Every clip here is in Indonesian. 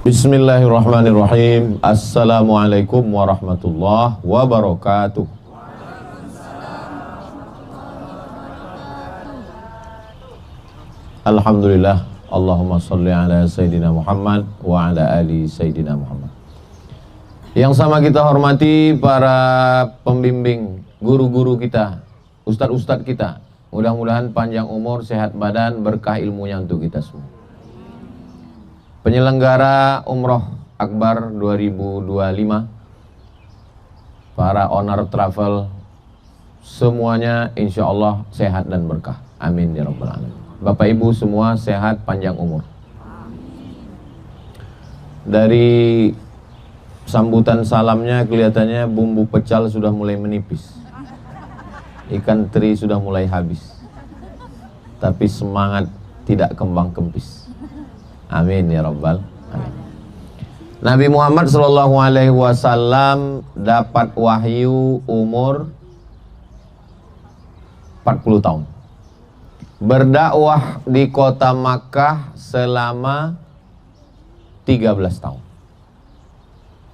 Bismillahirrahmanirrahim. Assalamualaikum warahmatullahi wabarakatuh. Alhamdulillah. Allahumma salli ala Sayyidina Muhammad wa ala ali Sayyidina Muhammad. Yang sama kita hormati para pembimbing, guru-guru kita, ustadz-ustadz kita. Mudah-mudahan panjang umur, sehat badan, berkah ilmunya untuk kita semua. Penyelenggara Umroh Akbar 2025, para owner travel, semuanya insya Allah sehat dan berkah. Amin ya rabbal alamin. Bapak Ibu semua sehat, panjang umur. Dari sambutan salamnya kelihatannya bumbu pecal sudah mulai menipis, ikan teri sudah mulai habis, tapi semangat tidak kembang kempis. Amin ya rabbal alamin. Nabi Muhammad SAW dapat wahyu umur 40 tahun. Berdakwah di kota Makkah selama 13 tahun.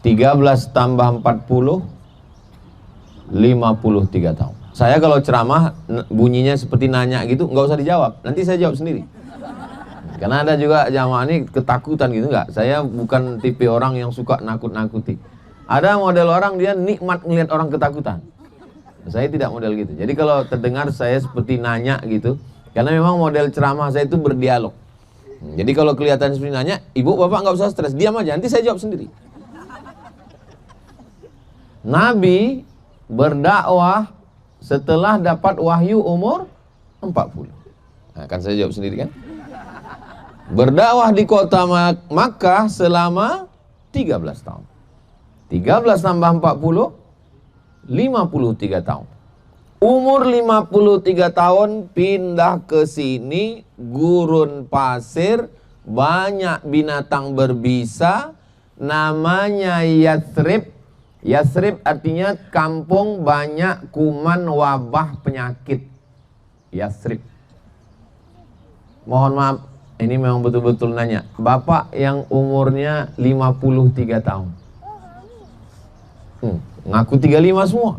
13 tambah 40, 53 tahun. Saya kalau ceramah bunyinya seperti nanya gitu, nggak usah dijawab, nanti saya jawab sendiri. Karena ada juga jamaah ini ketakutan gitu, enggak. Saya bukan tipe orang yang suka nakut-nakuti. Ada model orang dia nikmat ngelihat orang ketakutan. Saya tidak model gitu. Jadi kalau terdengar saya seperti nanya gitu, karena memang model ceramah saya itu berdialog. Jadi kalau kelihatan seperti nanya, ibu bapak nggak usah stres, diam aja, nanti saya jawab sendiri. Nabi berdakwah setelah dapat wahyu umur 40. Nah, kan saya jawab sendiri kan? Berdakwah di kota Makkah selama 13 tahun. 13 tambah 40, 53 tahun. Umur 53 tahun pindah ke sini, gurun pasir, banyak binatang berbisa, namanya Yathrib. Yathrib artinya kampung banyak kuman wabah penyakit. Yathrib. Mohon maaf, ini memang betul-betul nanya. Bapak yang umurnya 53 tahun. Ngaku 35 semua.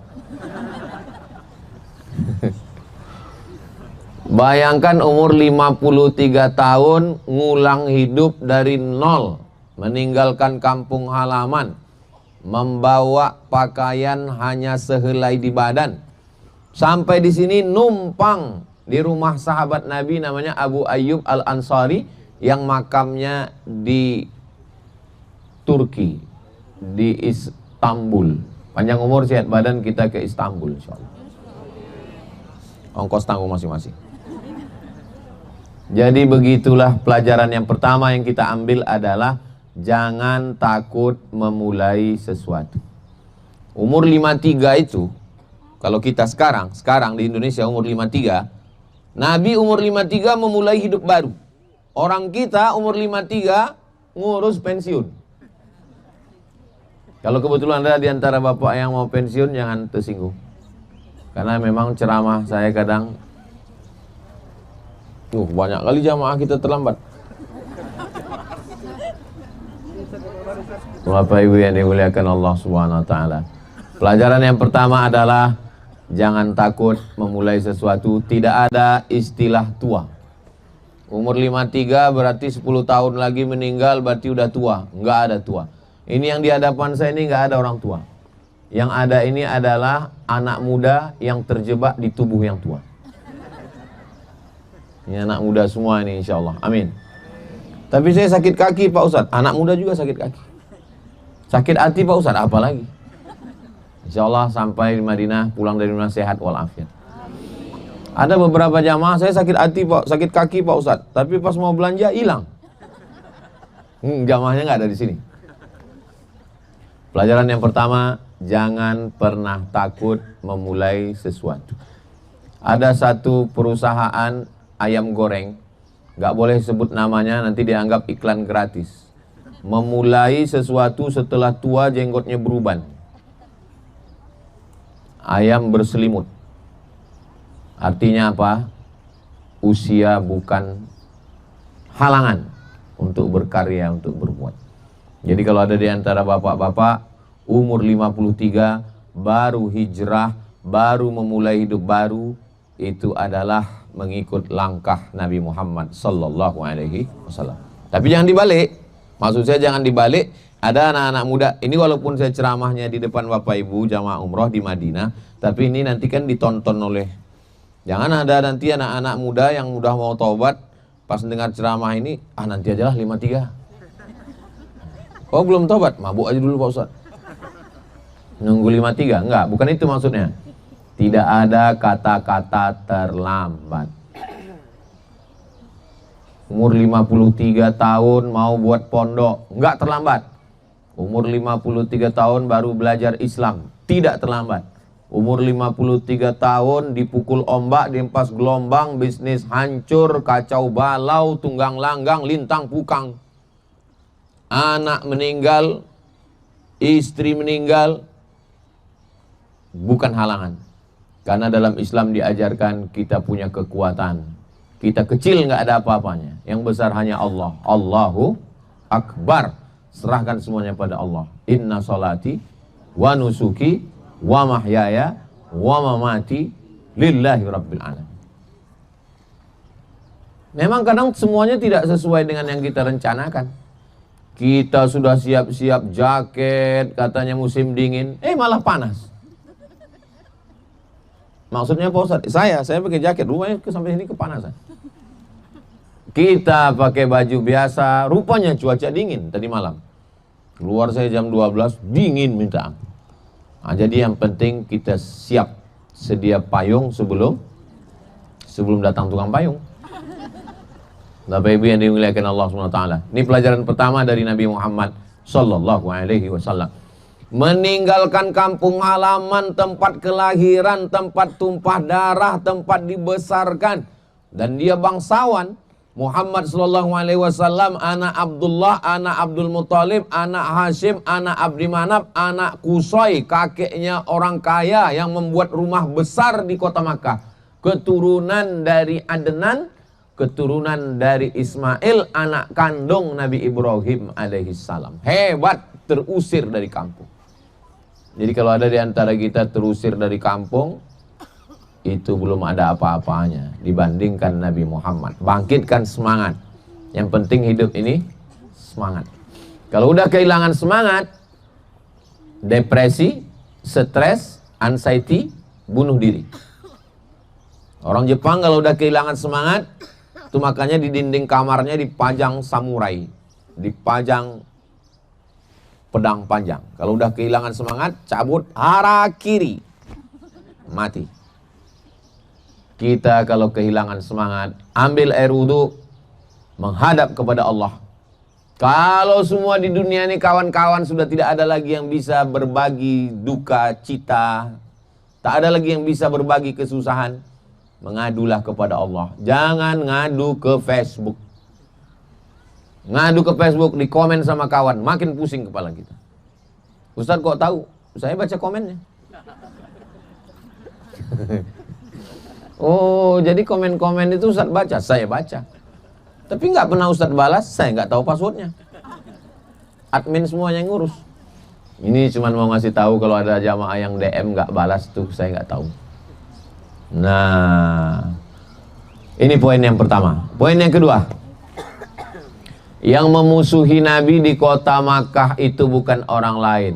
Bayangkan umur 53 tahun ngulang hidup dari nol, meninggalkan kampung halaman, membawa pakaian hanya sehelai di badan. Sampai di sini numpang di rumah sahabat Nabi namanya Abu Ayyub Al-Ansari yang makamnya di Turki, di Istanbul. Panjang umur sehat badan kita ke Istanbul insyaallah. Ongkos tanggung masing-masing. Jadi begitulah pelajaran yang pertama yang kita ambil adalah jangan takut memulai sesuatu. Umur 53 itu, kalau kita sekarang di Indonesia umur 53, Nabi umur 53 memulai hidup baru. Orang kita umur 53 ngurus pensiun. Kalau kebetulan ada di antara bapak yang mau pensiun, jangan tersinggung. Karena memang ceramah saya kadang banyak kali jamaah kita terlambat. Bapak Ibu yang dimuliakan Allah Subhanahu wa taala. Pelajaran yang pertama adalah jangan takut memulai sesuatu. Tidak ada istilah tua. Umur 53 berarti 10 tahun lagi meninggal berarti udah tua. Enggak ada tua. Ini yang di hadapan saya ini enggak ada orang tua. Yang ada ini adalah anak muda yang terjebak di tubuh yang tua. Ini anak muda semua ini insya Allah. Amin. Tapi saya sakit kaki Pak Ustadz. Anak muda juga sakit kaki. Sakit hati Pak Ustadz, apa lagi? Insya Allah sampai di Madinah, pulang dari Madinah sehat walafiat. Ada beberapa jamaah saya sakit hati Pak, sakit kaki Pak Ustadz. Tapi pas mau belanja hilang. Jamaahnya nggak ada di sini. Pelajaran yang pertama, jangan pernah takut memulai sesuatu. Ada satu perusahaan ayam goreng, nggak boleh sebut namanya, nanti dianggap iklan gratis. Memulai sesuatu setelah tua jenggotnya beruban. Ayam berselimut. Artinya apa? Usia bukan halangan untuk berkarya, untuk berbuat. Jadi kalau ada di antara bapak-bapak umur 53 baru hijrah, baru memulai hidup baru, itu adalah mengikut langkah Nabi Muhammad sallallahu alaihi wasallam. Tapi jangan dibalik. Maksud saya jangan dibalik. Ada anak-anak muda, ini walaupun saya ceramahnya di depan Bapak Ibu jamaah umroh di Madinah, tapi ini nanti kan ditonton oleh, jangan ada nanti anak-anak muda yang udah mau taubat, pas dengar ceramah ini, nanti aja lah 53. Oh belum taubat, mabuk aja dulu Pak Ustaz. Nunggu 53, enggak, bukan itu maksudnya. Tidak ada kata-kata terlambat. Umur 53 tahun mau buat pondok, enggak terlambat. Umur 53 tahun baru belajar Islam, tidak terlambat. Umur 53 tahun dipukul ombak, dihempas gelombang, bisnis hancur, kacau balau, tunggang langgang, lintang pukang. Anak meninggal, istri meninggal, bukan halangan. Karena dalam Islam diajarkan kita punya kekuatan. Kita kecil nggak ada apa-apanya. Yang besar hanya Allah. Allahu Akbar. Serahkan semuanya pada Allah. Inna salati wa nusuki wa mahyaya wa mamati lillahi rabbil alamin. Memang kadang semuanya tidak sesuai dengan yang kita rencanakan. Kita sudah siap-siap jaket, katanya musim dingin, malah panas. Maksudnya Pak Ustadz, saya pakai jaket, rumahnya sampai sini kepanasan. Kita pakai baju biasa, rupanya cuaca dingin tadi malam. Keluar saya jam 12, dingin minta ampun. Jadi yang penting kita siap sedia payung sebelum datang tukang payung. Bapak Ibu yang dimuliakan Allah SWT. Ini pelajaran pertama dari Nabi Muhammad sallallahu alaihi wasallam. Meninggalkan kampung halaman, tempat kelahiran, tempat tumpah darah, tempat dibesarkan, dan dia bangsawan. Muhammad sallallahu alaihi wasallam anak Abdullah, anak Abdul Muthalib, anak Hashim, anak Abdi Manaf, anak Qusay, kakeknya orang kaya yang membuat rumah besar di kota Makkah. Keturunan dari Adnan, keturunan dari Ismail, anak kandung Nabi Ibrahim alaihissalam. Hebat, terusir dari kampung. Jadi kalau ada di antara kita terusir dari kampung, itu belum ada apa-apanya dibandingkan Nabi Muhammad. Bangkitkan semangat. Yang penting hidup ini semangat. Kalau udah kehilangan semangat, depresi, stres, anxiety, bunuh diri. Orang Jepang kalau udah kehilangan semangat, itu makanya di dinding kamarnya dipajang samurai, dipajang pedang panjang. Kalau udah kehilangan semangat, cabut harakiri, mati. Kita kalau kehilangan semangat, ambil air wudhu, menghadap kepada Allah. Kalau semua di dunia ini kawan-kawan sudah tidak ada lagi yang bisa berbagi duka cita, tak ada lagi yang bisa berbagi kesusahan, mengadulah kepada Allah. Jangan ngadu ke Facebook. Ngadu ke Facebook, di komen sama kawan, makin pusing kepala kita. Ustaz kok tahu? Saya baca komennya. Oh, jadi komen-komen itu Ustaz baca? Saya baca. Tapi nggak pernah Ustaz balas, saya nggak tahu passwordnya. Admin semuanya yang ngurus. Ini cuma mau ngasih tahu kalau ada jamaah yang DM nggak balas tuh, saya nggak tahu. Nah, ini poin yang pertama. Poin yang kedua, yang memusuhi Nabi di kota Makkah itu bukan orang lain.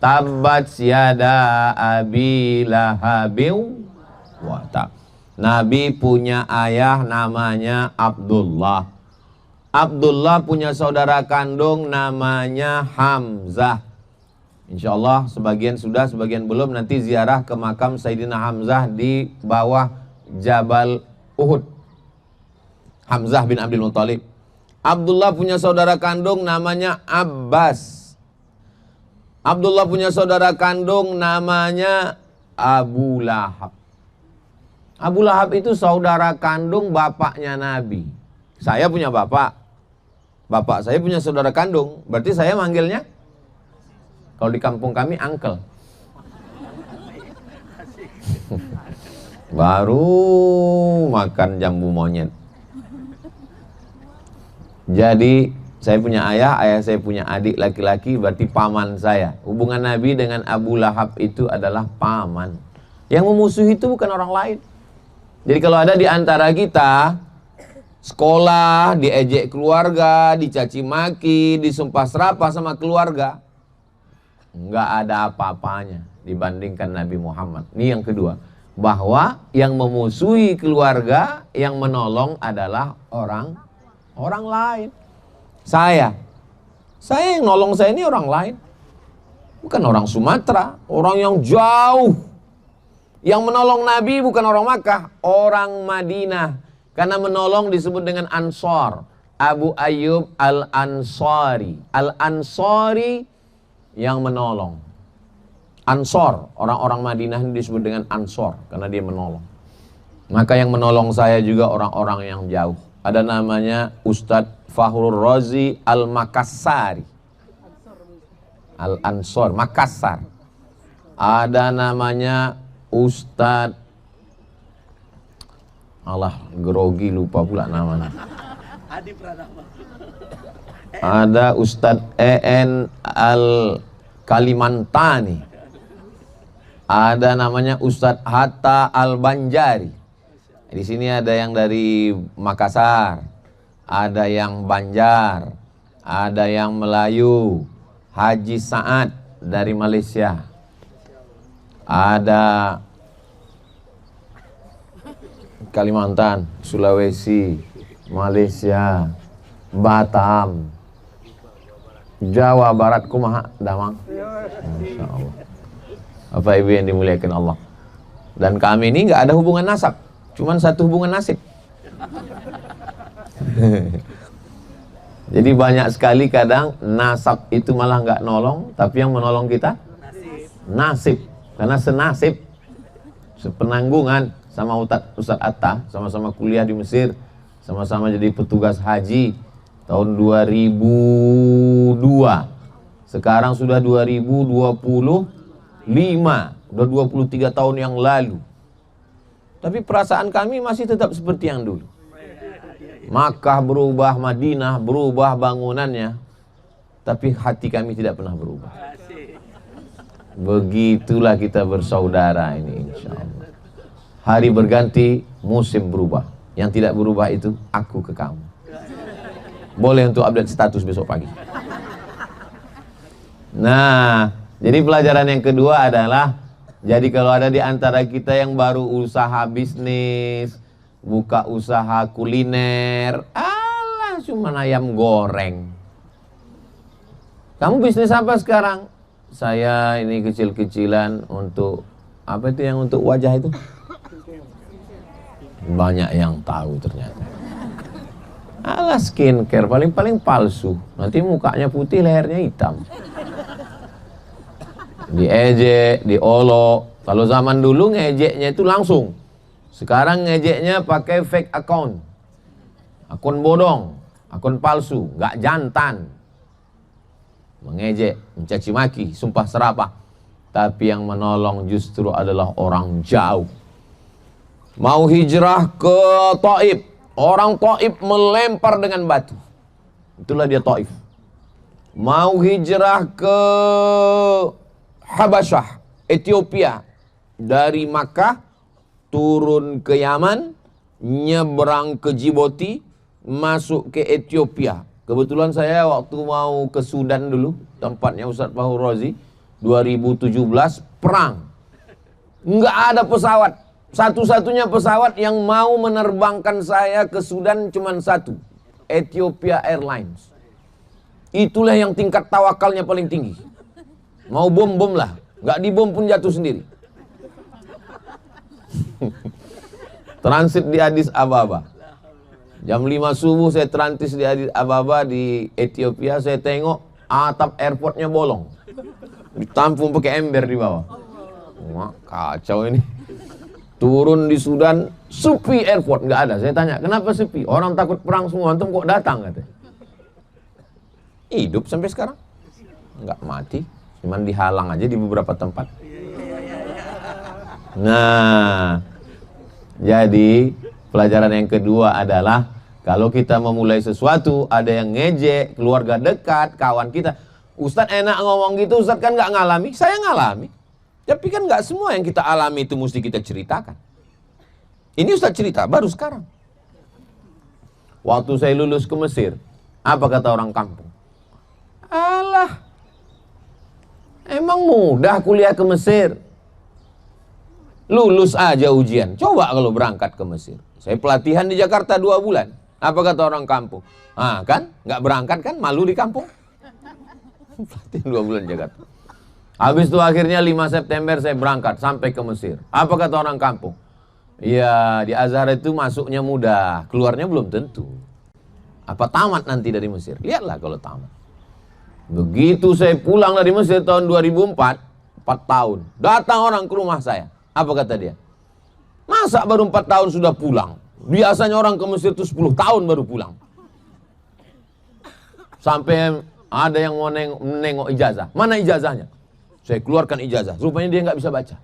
Tabbat yada abi lahabin wa tab. Nabi punya ayah namanya Abdullah. Abdullah punya saudara kandung namanya Hamzah. Insya Allah sebagian sudah, sebagian belum. Nanti ziarah ke makam Sayyidina Hamzah di bawah Jabal Uhud. Hamzah bin Abdul Muthalib. Abdullah punya saudara kandung namanya Abbas. Abdullah punya saudara kandung namanya Abu Lahab. Abu Lahab itu saudara kandung bapaknya Nabi. Saya punya bapak. Bapak saya punya saudara kandung. Berarti saya manggilnya, kalau di kampung kami, uncle. Baru makan jambu monyet. Jadi Saya punya ayah saya punya adik laki-laki, berarti paman saya. Hubungan Nabi dengan Abu Lahab itu adalah paman. Yang memusuhi itu bukan orang lain. Jadi kalau ada di antara kita sekolah, diejek keluarga, dicaci maki, disumpah serapah sama keluarga, nggak ada apa-apanya dibandingkan Nabi Muhammad. Ini yang kedua, bahwa yang memusuhi keluarga, yang menolong adalah orang lain. Saya yang nolong saya ini orang lain, bukan orang Sumatera, orang yang jauh. Yang menolong Nabi bukan orang Makkah, orang Madinah. Karena menolong disebut dengan Ansor. Abu Ayyub Al-Ansari. Al-Ansari yang menolong. Ansor, orang-orang Madinah ini disebut dengan Ansor karena dia menolong. Maka yang menolong saya juga orang-orang yang jauh. Ada namanya Ustadz Fahrul Razi Al-Makassari. Al-Ansor, Makassar. Ada namanya Ustadz, alah grogi lupa pula namanya. Ada Ustadz EN Al-Kalimantani. Ada namanya Ustadz Hatta Al-Banjari. Di sini ada yang dari Makassar, ada yang Banjar, ada yang Melayu. Haji Saad dari Malaysia. Ada Kalimantan, Sulawesi, Malaysia, Batam, Jawa Barat, kumaha damang. Masya Allah. Bapak Ibu yang dimuliakan Allah. Dan kami ini nggak ada hubungan nasab, cuman satu hubungan nasib. Jadi banyak sekali kadang nasab itu malah nggak nolong, tapi yang menolong kita nasib. Karena senasib, sepenanggungan sama Ustadz Atta, sama-sama kuliah di Mesir, sama-sama jadi petugas haji tahun 2002. Sekarang sudah 2025, udah 23 tahun yang lalu. Tapi perasaan kami masih tetap seperti yang dulu. Makkah berubah, Madinah berubah bangunannya, tapi hati kami tidak pernah berubah. Begitulah kita bersaudara ini, insya Allah. Hari berganti, musim berubah. Yang tidak berubah itu aku ke kamu. Boleh untuk update status besok pagi. Nah, jadi pelajaran yang kedua adalah, jadi kalau ada di antara kita yang baru usaha bisnis, buka usaha kuliner, alah cuma ayam goreng. Kamu bisnis apa sekarang? Saya ini kecil-kecilan untuk, apa itu yang untuk wajah itu? Banyak yang tahu ternyata. Alah skincare, paling-paling palsu. Nanti mukanya putih, lehernya hitam. Diejek, diolok. Kalau zaman dulu ngejeknya itu langsung. Sekarang ngejeknya pakai fake account. Akun bodong, akun palsu, nggak jantan. Mengejek, mencaci maki, sumpah serapah. Tapi yang menolong justru adalah orang jauh. Mau hijrah ke Taif, orang Taif melempar dengan batu. Itulah dia Taif. Mau hijrah ke Habasyah, Ethiopia, dari Makkah turun ke Yaman, nyebrang ke Djibouti, masuk ke Ethiopia. Kebetulan saya waktu mau ke Sudan dulu, tempatnya Ustadz Fahrul Razi, 2017 perang. Nggak ada pesawat. Satu-satunya pesawat yang mau menerbangkan saya ke Sudan cuma satu, Ethiopia Airlines. Itulah yang tingkat tawakalnya paling tinggi. Mau bom lah, nggak dibom pun jatuh sendiri. Transit di Addis Ababa. Jam 5 subuh saya transit di Addis Ababa di Ethiopia. Saya tengok atap airportnya bolong, ditampung pakai ember di bawah. Wah, kacau ini. Turun di Sudan, sepi airport, nggak ada. Saya tanya, kenapa sepi? Orang takut perang semua, antum kok datang? Katanya. Hidup sampai sekarang, nggak mati, cuman dihalang aja di beberapa tempat. Nah, jadi pelajaran yang kedua adalah Kalau kita memulai sesuatu, ada yang ngejek, keluarga dekat, kawan kita. Ustadz enak ngomong gitu, Ustadz kan nggak ngalami. Saya ngalami. Tapi kan nggak semua yang kita alami itu mesti kita ceritakan. Ini Ustadz cerita, baru sekarang. Waktu saya lulus ke Mesir, apa kata orang kampung? Alah, emang mudah kuliah ke Mesir? Lulus aja ujian. Coba kalau berangkat ke Mesir. Saya pelatihan di Jakarta 2 bulan. Apa kata orang kampung? Ah kan, nggak berangkat kan, malu di kampung. Pelatihan 2 bulan di Jakarta. Habis itu akhirnya 5 September saya berangkat sampai ke Mesir. Apa kata orang kampung? Ya di Azhar itu masuknya mudah, keluarnya belum tentu. Apa tamat nanti dari Mesir? Lihatlah kalau tamat. Begitu saya pulang dari Mesir tahun 2004, 4 tahun. Datang orang ke rumah saya. Apa kata dia? Masa baru 4 tahun sudah pulang? Biasanya orang ke Mesir itu 10 tahun baru pulang. Sampai ada yang mau nengok ijazah. Mana ijazahnya? Saya keluarkan ijazah. Rupanya dia nggak bisa baca.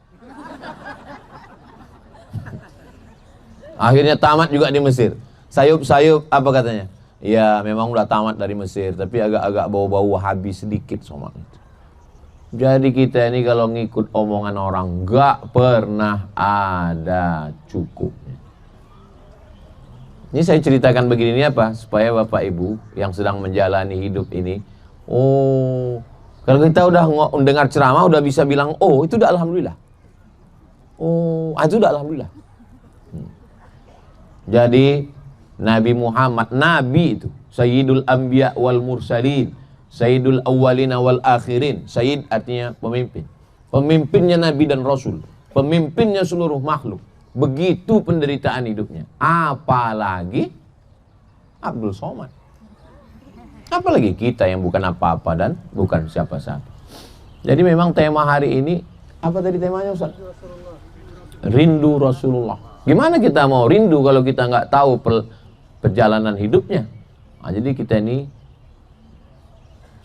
Akhirnya tamat juga di Mesir. Sayup-sayup apa katanya? Ya memang udah tamat dari Mesir, tapi agak-agak bau-bau Wahabi sedikit sama itu. Jadi kita ini kalau ngikut omongan orang nggak pernah ada cukupnya. Ini saya ceritakan begini ini apa? Supaya Bapak Ibu yang sedang menjalani hidup ini, oh, kalau kita udah dengar ceramah udah bisa bilang, oh itu udah alhamdulillah. Oh, itu udah alhamdulillah. Jadi Nabi Muhammad, Nabi itu Sayyidul Anbiya wal Mursalin, Sayyidul Awwalina wal Akhirin. Sayyid artinya pemimpin. Pemimpinnya Nabi dan Rasul, pemimpinnya seluruh makhluk. Begitu penderitaan hidupnya. Apalagi Abdul Somad. Apalagi kita yang bukan apa-apa dan bukan siapa-siapa. Jadi memang tema hari ini, apa tadi temanya Ustaz? Rindu Rasulullah. Gimana kita mau rindu kalau kita nggak tahu perjalanan hidupnya? Nah, jadi kita ini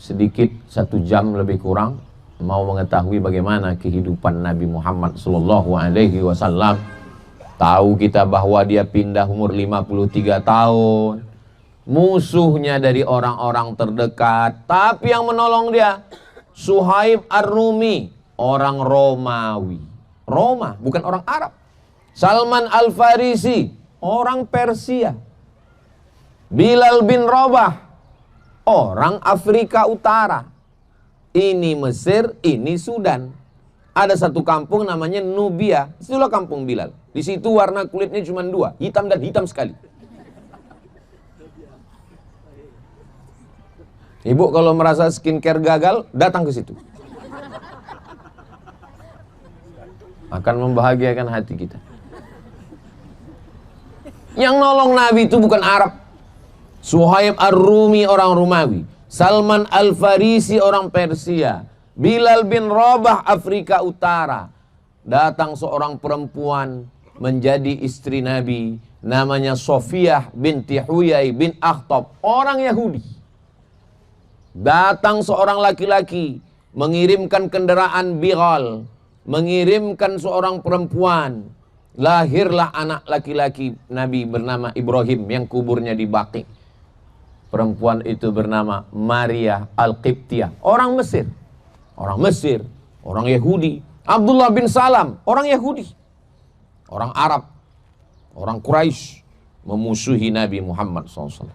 sedikit 1 jam lebih kurang mau mengetahui bagaimana kehidupan Nabi Muhammad SAW. Tahu kita bahwa dia pindah umur 53 tahun. Musuhnya dari orang-orang terdekat. Tapi yang menolong dia Suhaib Ar-Rumi, orang Romawi. Roma, bukan orang Arab. Salman Al-Farisi, orang Persia. Bilal bin Rabah, orang Afrika Utara. Ini Mesir, ini Sudan. Ada satu kampung namanya Nubia. Itulah kampung Bilal. Di situ warna kulitnya cuma 2, hitam dan hitam sekali. Ibu kalau merasa skincare gagal, datang ke situ. Akan membahagiakan hati kita. Yang nolong Nabi itu bukan Arab. Suhaib Ar-Rumi orang Romawi, Salman Al-Farisi orang Persia, Bilal bin Rabah Afrika Utara. Datang seorang perempuan menjadi istri Nabi, namanya Sofiyah binti Huyai bin Akhtab, orang Yahudi. Datang seorang laki-laki mengirimkan kendaraan Bighal, mengirimkan seorang perempuan. Lahirlah anak laki-laki Nabi bernama Ibrahim yang kuburnya di Baqi. Perempuan itu bernama Maria Al-Qibtiyah, orang Mesir. Orang Mesir, orang Yahudi. Abdullah bin Salam, orang Yahudi. Orang Arab, orang Quraisy memusuhi Nabi Muhammad SAW.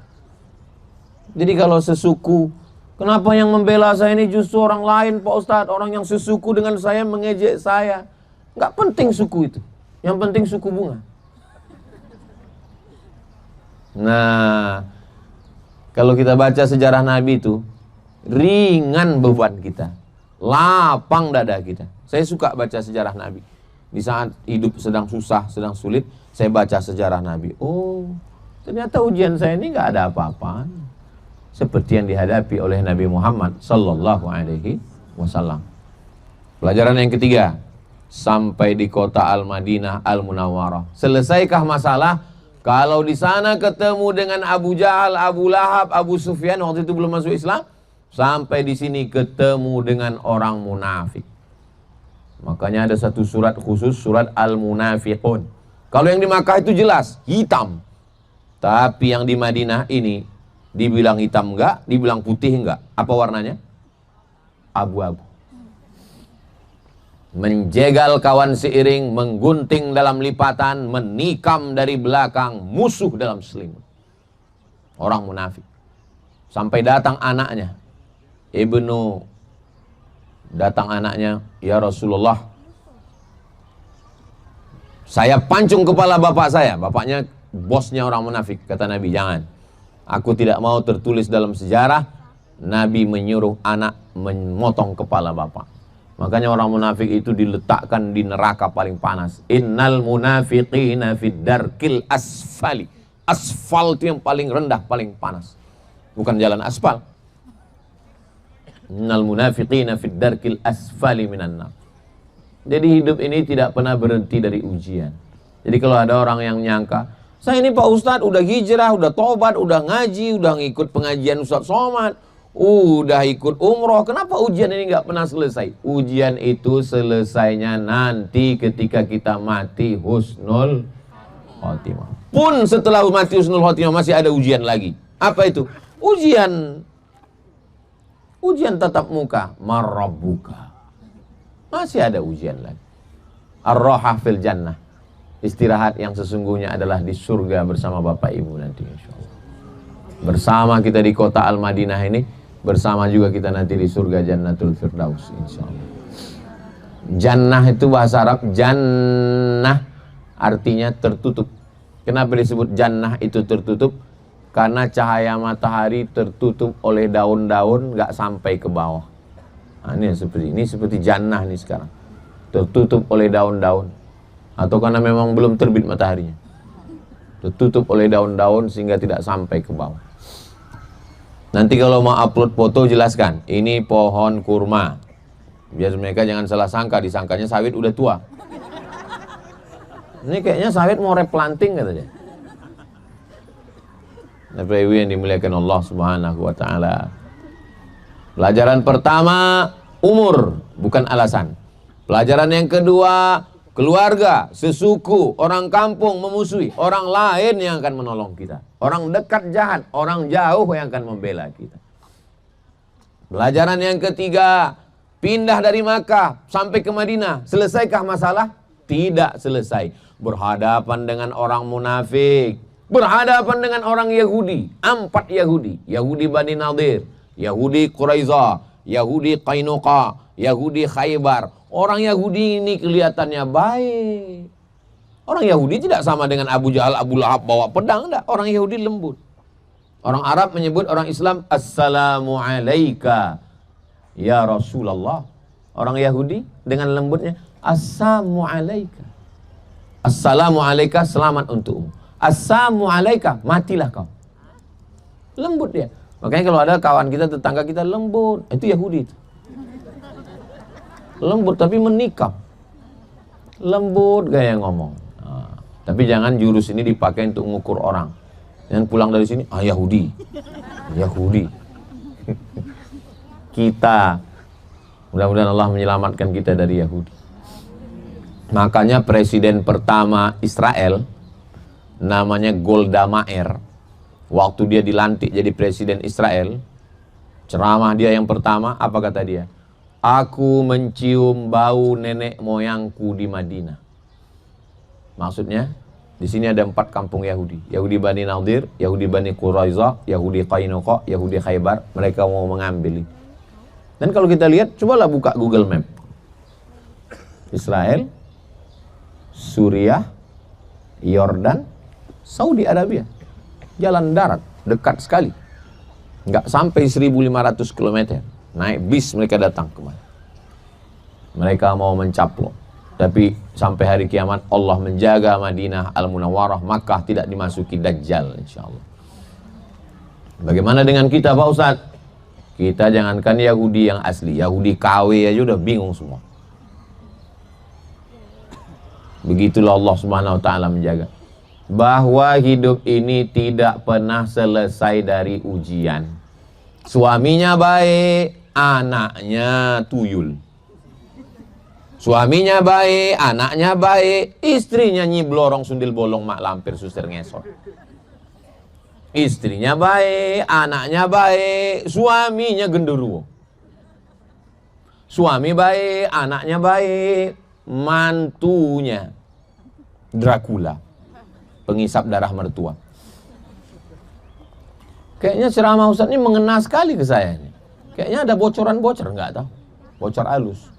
Jadi kalau sesuku, kenapa yang membela saya ini justru orang lain Pak Ustadz? Orang yang sesuku dengan saya mengejek saya. Nggak penting suku itu. Yang penting suku bunga. Nah, kalau kita baca sejarah Nabi itu, ringan beban kita. Lapang dada kita. Saya suka baca sejarah Nabi. Di saat hidup sedang susah, sedang sulit, saya baca sejarah Nabi. Oh, ternyata ujian saya ini nggak ada apa-apa. Seperti yang dihadapi oleh Nabi Muhammad Sallallahu Alaihi Wasallam. Pelajaran yang ketiga, sampai di kota Al-Madinah Al-Munawwarah. Selesaikah masalah? Kalau di sana ketemu dengan Abu Jahal, Abu Lahab, Abu Sufyan, waktu itu belum masuk Islam. Sampai di sini ketemu dengan orang munafik. Makanya ada satu surat khusus, surat Al-Munafiqun. Kalau yang di Makkah itu jelas, hitam. Tapi yang di Madinah ini dibilang hitam enggak, dibilang putih enggak. Apa warnanya? Abu-abu. Menjegal kawan seiring, menggunting dalam lipatan, menikam dari belakang, musuh dalam selimut. Orang munafik. Sampai datang anaknya. Datang anaknya, ya Rasulullah, saya pancung kepala bapak saya. Bapaknya bosnya orang munafik. Kata Nabi, jangan. Aku tidak mau tertulis dalam sejarah Nabi menyuruh anak memotong kepala bapak. Makanya orang munafik itu diletakkan di neraka paling panas. Innal munafiqina fid darkil asfali. Asfal itu yang paling rendah, paling panas. Bukan jalan aspal. Innal munafiqina fid darkil asfali minan nar. Jadi hidup ini tidak pernah berhenti dari ujian. Jadi kalau ada orang yang nyangka, saya ini Pak Ustadz udah hijrah, udah tobat, udah ngaji, udah ngikut pengajian Ustadz Somad, udah ikut umroh, kenapa ujian ini nggak pernah selesai? Ujian itu selesainya nanti ketika kita mati husnul khotimah. Pun setelah mati husnul khotimah masih ada ujian lagi. Apa itu? Ujian tatap muka, marabbuka. Masih ada ujian lagi. Ar-rahah fil jannah. Istirahat yang sesungguhnya adalah di surga bersama Bapak Ibu nanti insyaallah. Bersama kita di kota Al-Madinah ini, bersama juga kita nanti di surga Jannatul Firdaus insyaallah. Jannah itu bahasa Arab, jannah artinya tertutup. Kenapa disebut jannah itu tertutup? Karena cahaya matahari tertutup oleh daun-daun, gak sampai ke bawah. Nah, ini seperti jannah nih sekarang. Tertutup oleh daun-daun. Atau karena memang belum terbit mataharinya. Tertutup oleh daun-daun sehingga tidak sampai ke bawah. Nanti kalau mau upload foto jelaskan, ini pohon kurma. Biar mereka jangan salah sangka, disangkanya sawit udah tua. Ini kayaknya sawit mau replanting katanya. Bapak Ibu yang dimuliakan Allah Subhanahu wa taala. Pelajaran pertama, umur bukan alasan. Pelajaran yang kedua, keluarga, sesuku, orang kampung memusuhi, orang lain yang akan menolong kita. Orang dekat jahat, orang jauh yang akan membela kita. Pelajaran yang ketiga, pindah dari Makkah sampai ke Madinah. Selesaikah masalah? Tidak selesai. Berhadapan dengan orang munafik, berhadapan dengan orang Yahudi. 4 Yahudi. Yahudi Bani Nadir, Yahudi Quraizah, Yahudi Qainuqa, Yahudi Khaybar. Orang Yahudi ini kelihatannya baik. Orang Yahudi tidak sama dengan Abu Jahal, Abu Lahab bawa pedang, enggak. Orang Yahudi lembut. Orang Arab menyebut orang Islam Assalamu alayka ya Rasulullah. Orang Yahudi dengan lembutnya Assalamu alayka. Assalamu alayka, selamat untukmu. Assalamu alayka, matilah kau. Lembut dia. Makanya kalau ada kawan kita, tetangga kita lembut, itu Yahudi itu. Lembut tapi menikam. Lembut gaya ngomong. Nah, tapi jangan jurus ini dipakai untuk mengukur orang. Jangan pulang dari sini, Yahudi. Yahudi. Kita, mudah-mudahan Allah menyelamatkan kita dari Yahudi. Makanya presiden pertama Israel namanya Golda Meir. Waktu dia dilantik jadi presiden Israel, ceramah dia yang pertama, apa kata dia? Aku mencium bau nenek moyangku di Madinah. Maksudnya, di sini ada 4 kampung Yahudi. Yahudi Bani Nadir, Yahudi Bani Quraizah, Yahudi Qainuqa, Yahudi Khaybar. Mereka mau mengambil. Dan kalau kita lihat, cobalah buka Google Map. Israel, Suriah, Yordan, Saudi Arabia. Jalan darat, dekat sekali. Nggak sampai 1.500 km. Naik bis mereka datang kemana. Mereka mau mencaplok. Tapi sampai hari kiamat Allah menjaga Madinah Al-Munawwarah, Makkah tidak dimasuki Dajjal insyaallah. Bagaimana dengan kita Pak Ustaz? Kita jangankan Yahudi yang asli, Yahudi KW aja udah bingung semua. Begitulah Allah Subhanahu wa taala menjaga. Bahwa hidup ini tidak pernah selesai dari ujian. Suaminya baik, anaknya tuyul. Suaminya baik, anaknya baik, istrinya nyiblorong sundil bolong mak lampir suster ngesot. Istrinya baik, anaknya baik, suaminya genderuwo. Suami baik, anaknya baik, mantunya Dracula, pengisap darah mertua. Kayaknya ceramah Ustadz ini mengena sekali ke saya ini. Kayaknya ada bocoran-bocor, nggak tahu. Bocor halus.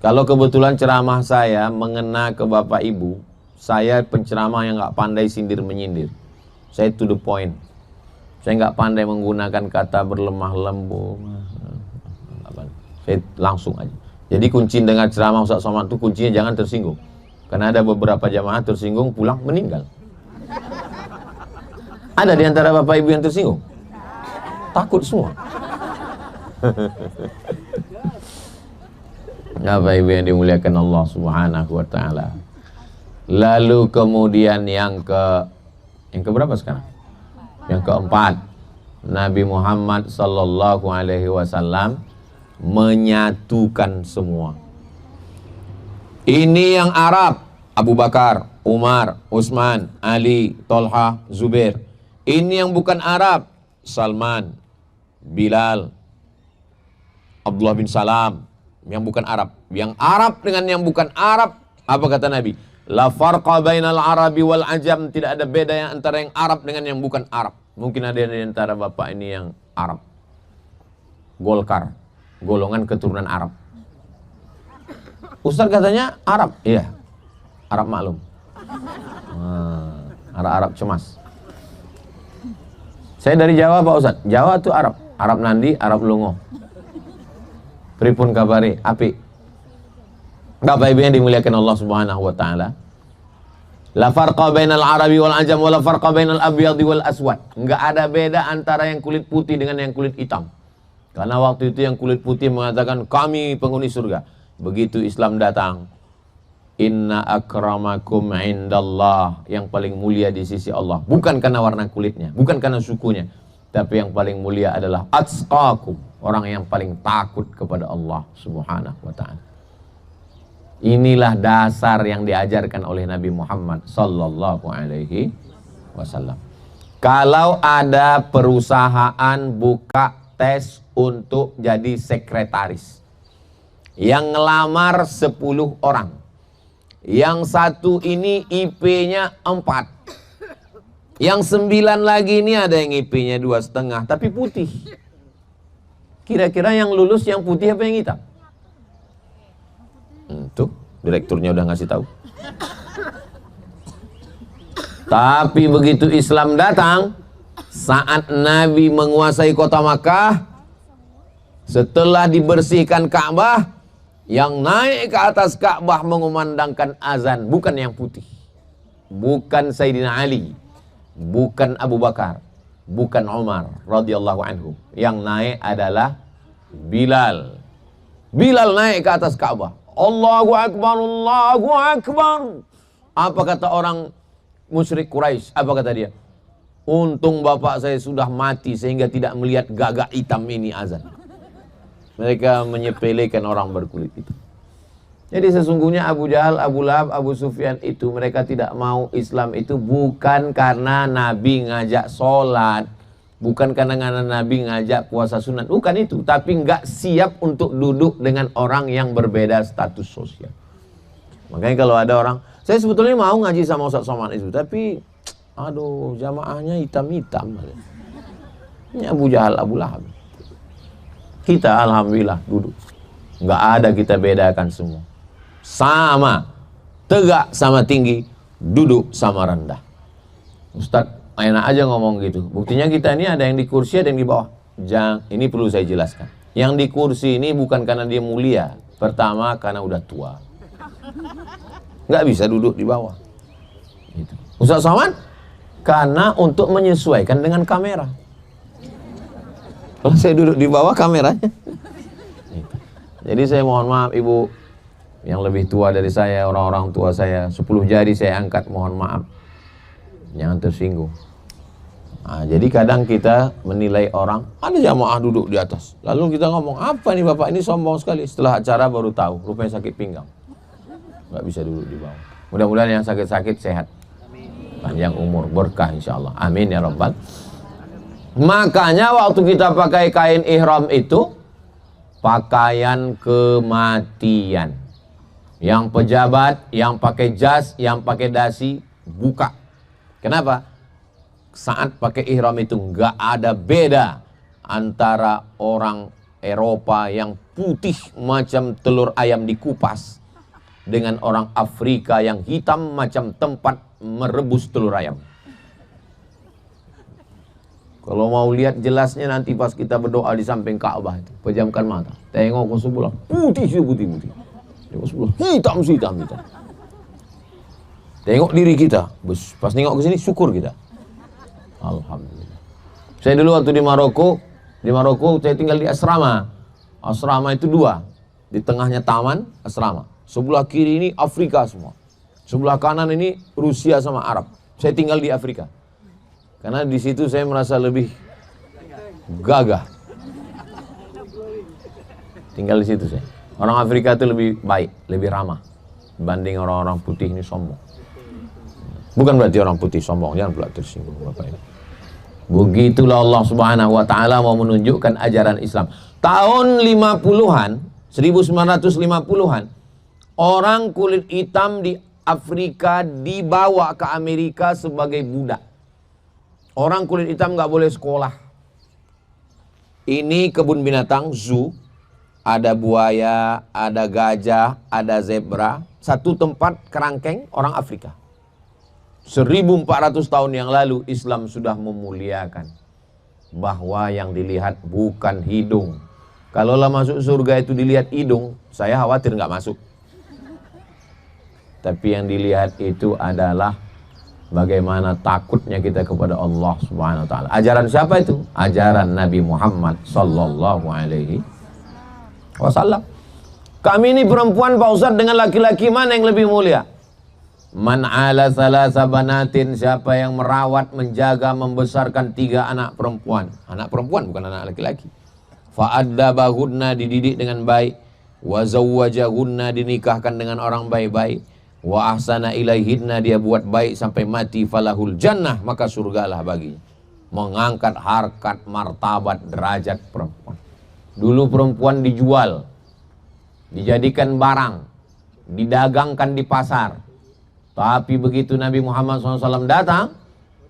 Kalau kebetulan ceramah saya mengena ke Bapak Ibu, saya penceramah yang nggak pandai sindir menyindir. Saya to the point. Saya nggak pandai menggunakan kata berlemah lembut. Saya langsung aja. Jadi kunci dengan ceramah Ustaz Somad itu kuncinya jangan tersinggung. Karena ada beberapa jamaah tersinggung pulang meninggal. Ada di antara Bapak Ibu yang tersinggung? Takut semua. Bapak Ibu yang dimuliakan Allah Subhanahu wa taala. Lalu kemudian yang keberapa sekarang? Yang keempat, Nabi Muhammad sallallahu alaihi wasallam menyatukan semua. Ini yang Arab, Abu Bakar, Umar, Utsman, Ali, Tolha, Zubair. Ini yang bukan Arab, Salman, Bilal, Abdullah bin Salam. Yang bukan Arab. Yang Arab dengan yang bukan Arab, apa kata Nabi? La farqa bainal Arabi wal Ajam. Tidak ada beda yang antara yang Arab dengan yang bukan Arab. Mungkin ada di antara bapak ini yang Arab. Golkar, golongan keturunan Arab. Ustaz katanya Arab. Iya, Arab maklum. Arab cemas. Saya dari Jawa Pak Ustaz. Jawa itu Arab. Arab Nandi, Arab Lungo. Pripun kabari, api. Bapak Ibu yang dimuliakan Allah Subhanahu wa taala. La farqa bainal Arabi wal Ajam wa la farqa bainal abyadi wal aswad. Enggak ada beda antara yang kulit putih dengan yang kulit hitam. Karena waktu itu yang kulit putih mengatakan kami penghuni surga. Begitu Islam datang, inna akramakum indallah, yang paling mulia di sisi Allah. Bukan karena warna kulitnya, bukan karena sukunya, tapi yang paling mulia adalah atqakum, orang yang paling takut kepada Allah Subhanahu wa ta'ala. Inilah dasar yang diajarkan oleh Nabi Muhammad sallallahu alaihi wasallam. Kalau ada perusahaan buka tes untuk jadi sekretaris, yang ngelamar 10 orang, yang satu ini IP-nya 4, yang 9 lagi ini ada yang IP-nya 2,5 tapi putih. Kira-kira yang lulus yang putih apa yang hitam? Tuh, direkturnya udah ngasih tahu. Tapi begitu Islam datang, saat Nabi menguasai kota Makkah, setelah dibersihkan Ka'bah, yang naik ke atas Ka'bah mengumandangkan azan bukan yang putih, bukan Sayyidina Ali, bukan Abu Bakar, bukan Umar radhiyallahu anhu. Yang naik adalah Bilal. Bilal naik ke atas Ka'bah. Allahu Akbar, Allahu Akbar. Apa kata orang musyrik Quraisy? Apa kata dia? Untung bapak saya sudah mati sehingga tidak melihat gagak hitam ini azan. Mereka menyepelekan orang berkulit itu. Jadi sesungguhnya Abu Jahal, Abu Lahab, Abu Sufyan itu mereka tidak mau Islam itu bukan karena Nabi ngajak sholat, bukan karena Nabi ngajak puasa sunat, bukan itu. Tapi nggak siap untuk duduk dengan orang yang berbeda status sosial. Makanya kalau ada orang, saya sebetulnya mau ngaji sama Ustaz Somad itu, tapi aduh jamaahnya hitam-hitam. Ini Abu Jahal, Abu Lahab. Kita alhamdulillah duduk, nggak ada kita bedakan semua, sama, tegak sama tinggi, duduk sama rendah. Ustadz enak aja ngomong gitu. Buktinya kita ini ada yang di kursi, ada yang di bawah. Ini perlu saya jelaskan. Yang di kursi ini bukan karena dia mulia. Pertama karena udah tua, nggak bisa duduk di bawah. Gitu. Ustaz Somad karena untuk menyesuaikan dengan kamera. Kalau saya duduk di bawah kameranya. Jadi saya mohon maaf ibu yang lebih tua dari saya, orang-orang tua saya, 10 jari saya angkat, mohon maaf. Jangan tersinggung. Nah, jadi kadang kita menilai orang, ada jamaah duduk di atas. Lalu kita ngomong, apa nih bapak ini sombong sekali. Setelah acara baru tahu, rupanya sakit pinggang. Nggak bisa duduk di bawah. Mudah-mudahan yang sakit-sakit sehat. panjang umur, berkah insyaallah. Amin ya rabbal. Makanya waktu kita pakai kain ihram itu pakaian kematian. Yang pejabat, yang pakai jas, yang pakai dasi buka. Kenapa? Saat pakai ihram itu nggak ada beda antara orang Eropa yang putih macam telur ayam dikupas dengan orang Afrika yang hitam macam tempat merebus telur ayam. Kalau mau lihat jelasnya nanti pas kita berdoa di samping Ka'bah itu, pejamkan mata, tengok ke sebelah, putih. Tengok sebelah, hitam. Tengok diri kita, pas nengok ke sini syukur kita. Alhamdulillah. Saya dulu waktu di Maroko saya tinggal di asrama. Asrama itu 2, di tengahnya taman asrama. Sebelah kiri ini Afrika semua, sebelah kanan ini Rusia sama Arab. Saya tinggal di Afrika karena di situ saya merasa lebih gagah. Tinggal di situ saya. Orang Afrika itu lebih baik, lebih ramah dibanding orang-orang putih ini sombong. Bukan berarti orang putih sombong, jangan pula tersinggung Bapak ini. Begitulah Allah Subhanahu wa taala mau menunjukkan ajaran Islam. Tahun 50-an, 1950-an, orang kulit hitam di Afrika dibawa ke Amerika sebagai budak. Orang kulit hitam nggak boleh sekolah. Ini kebun binatang, zoo. Ada buaya, ada gajah, ada zebra. Satu tempat kerangkeng orang Afrika. 1400 tahun yang lalu Islam sudah memuliakan bahwa yang dilihat bukan hidung. Kalaulah masuk surga itu dilihat hidung, saya khawatir nggak masuk. Tapi yang dilihat itu adalah bagaimana takutnya kita kepada Allah Subhanahu wa taala. Ajaran siapa itu? Ajaran Nabi Muhammad sallallahu alaihi wasallam. Kami ini perempuan Pak Ustaz, dengan laki-laki mana yang lebih mulia? Man ala salasa banatin, siapa yang merawat, menjaga, membesarkan 3 anak perempuan. Anak perempuan bukan anak laki-laki. Fa'addabahunna, dididik dengan baik. Wa zawwajahunna, dinikahkan dengan orang baik-baik. Wa ahsana ilaihinna, dia buat baik sampai mati. Falahul jannah, maka surgalah baginya. Mengangkat harkat, martabat, derajat perempuan. Dulu perempuan dijual, dijadikan barang, didagangkan di pasar. Tapi begitu Nabi Muhammad SAW datang,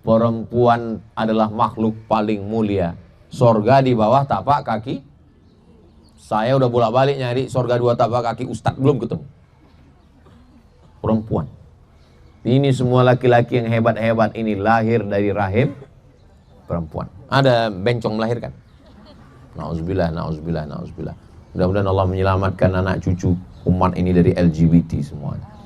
perempuan adalah makhluk paling mulia. Sorga di bawah tapak kaki. Saya udah bolak-balik nyari sorga 2 tapak kaki, Ustadz belum ketemu. Perempuan. Ini semua laki-laki yang hebat-hebat ini lahir dari rahim perempuan. Ada bencong melahirkan. Nauzubillah. Mudah-mudahan Allah menyelamatkan anak cucu umat ini dari LGBT semuanya.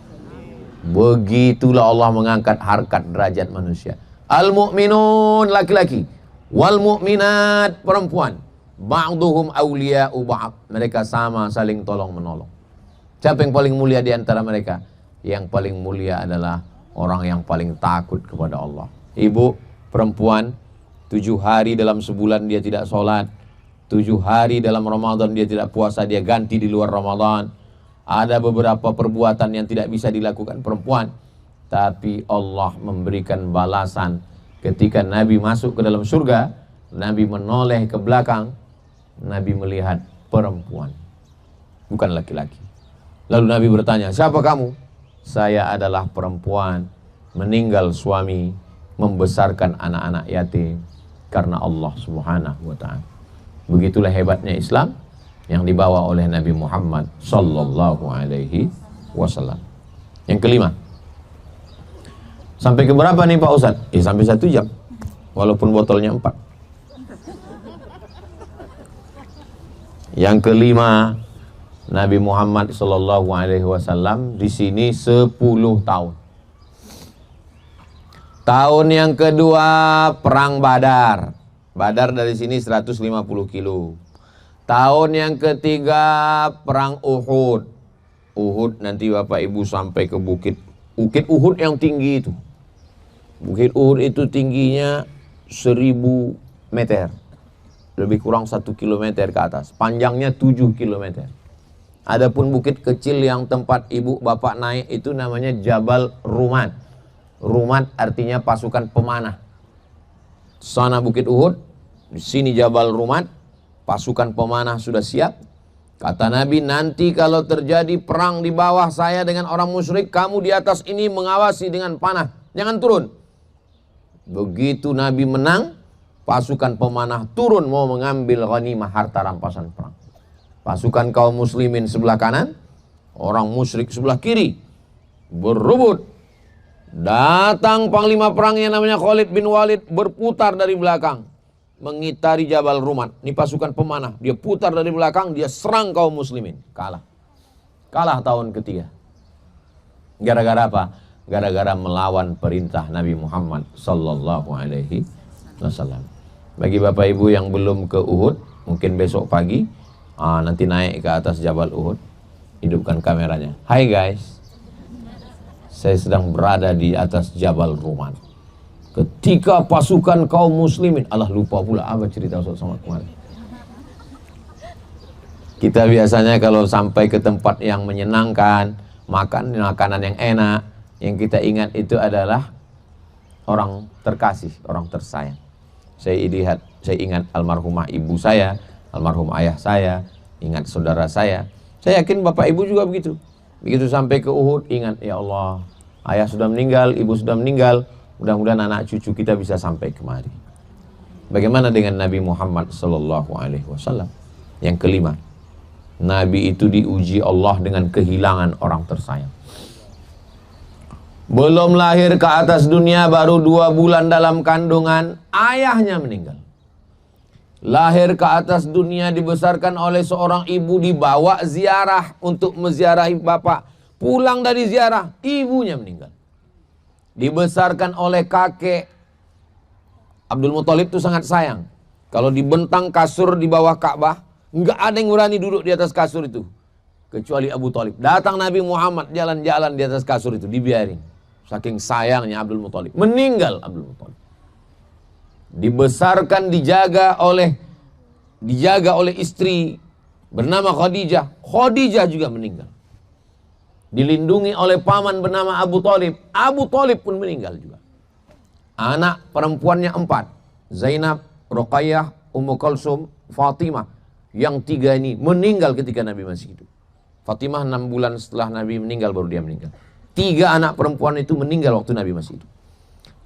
Begitulah Allah mengangkat harkat derajat manusia. Al-mu'minun laki-laki, wal mu'minat perempuan, ba'duhum awliya'u ba'd, mereka sama saling tolong menolong. Siapa yang paling mulia di antara mereka? Yang paling mulia adalah orang yang paling takut kepada Allah. Ibu perempuan, 7 hari dalam sebulan dia tidak sholat, 7 hari dalam Ramadan dia tidak puasa, dia ganti di luar Ramadan. Ada beberapa perbuatan yang tidak bisa dilakukan perempuan, tapi Allah memberikan balasan. Ketika Nabi masuk ke dalam surga, Nabi menoleh ke belakang, Nabi melihat perempuan, bukan laki-laki. Lalu Nabi bertanya, siapa kamu? Saya adalah perempuan, meninggal suami, membesarkan anak-anak yatim karena Allah Subhanahu wa ta'ala. Begitulah hebatnya Islam yang dibawa oleh Nabi Muhammad sallallahu alaihi wasallam. Yang kelima. Sampai ke berapa nih Pak Ustaz? Sampai 1 jam. Walaupun botolnya 4. Yang kelima, Nabi Muhammad sallallahu alaihi wasallam di sini 10 tahun. Tahun yang kedua perang Badar. Badar dari sini 150 kilo. Tahun yang ketiga perang Uhud. Uhud nanti Bapak Ibu sampai ke bukit Uhud yang tinggi itu. Bukit Uhud itu tingginya 1000 meter. Lebih kurang 1 kilometer ke atas. Panjangnya 7 kilometer. Adapun bukit kecil yang tempat ibu bapak naik itu namanya Jabal Ruman. Rumat artinya pasukan pemanah. Sana Bukit Uhud, di sini Jabal Rumat, pasukan pemanah sudah siap. Kata Nabi, nanti kalau terjadi perang di bawah saya dengan orang musyrik, kamu di atas ini mengawasi dengan panah, jangan turun. Begitu Nabi menang, pasukan pemanah turun mau mengambil ghanimah, harta rampasan perang. Pasukan kaum muslimin sebelah kanan, orang musyrik sebelah kiri, berebut. Datang panglima perangnya namanya Khalid bin Walid, berputar dari belakang, mengitari Jabal Rumat. Ini pasukan pemanah, dia putar dari belakang, dia serang kaum muslimin. Kalah tahun ketiga. Gara-gara apa? Gara-gara melawan perintah Nabi Muhammad sallallahu alaihi wasallam. Bagi Bapak Ibu yang belum ke Uhud, mungkin besok pagi nanti naik ke atas Jabal Uhud, hidupkan kameranya. Hai guys, saya sedang berada di atas Jabal Rumat. Ketika pasukan kaum muslimin, lupa pula apa cerita Ustaz Somad kemarin. Kita biasanya kalau sampai ke tempat yang menyenangkan, makan makanan yang enak, yang kita ingat itu adalah orang terkasih, orang tersayang. Saya ingat almarhumah ibu saya, almarhum ayah saya, ingat saudara saya. Saya yakin Bapak Ibu juga begitu. Begitu sampai ke Uhud, ingat, ya Allah, ayah sudah meninggal, ibu sudah meninggal, mudah-mudahan anak cucu kita bisa sampai kemari. Bagaimana dengan Nabi Muhammad sallallahu alaihi wasallam? Yang kelima, Nabi itu diuji Allah dengan kehilangan orang tersayang. Belum lahir ke atas dunia, baru 2 bulan dalam kandungan, ayahnya meninggal. Lahir ke atas dunia, dibesarkan oleh seorang ibu, dibawa ziarah untuk menziarahi bapak. Pulang dari ziarah, ibunya meninggal. Dibesarkan oleh kakek. Abdul Muthalib itu sangat sayang. Kalau dibentang kasur di bawah Ka'bah, nggak ada yang berani duduk di atas kasur itu, kecuali Abu Thalib. Datang Nabi Muhammad jalan-jalan di atas kasur itu, dibiarin. Saking sayangnya Abdul Muthalib. Meninggal Abdul Muthalib. Dibesarkan, dijaga oleh istri bernama Khadijah. Khadijah juga meninggal. Dilindungi oleh paman bernama Abu Thalib. Abu Thalib pun meninggal juga. Anak perempuannya 4. Zainab, Ruqayyah, Ummu Kulsum, Fatimah. Yang 3 ini meninggal ketika Nabi masih hidup. Fatimah 6 bulan setelah Nabi meninggal baru dia meninggal. 3 anak perempuan itu meninggal waktu Nabi masih hidup.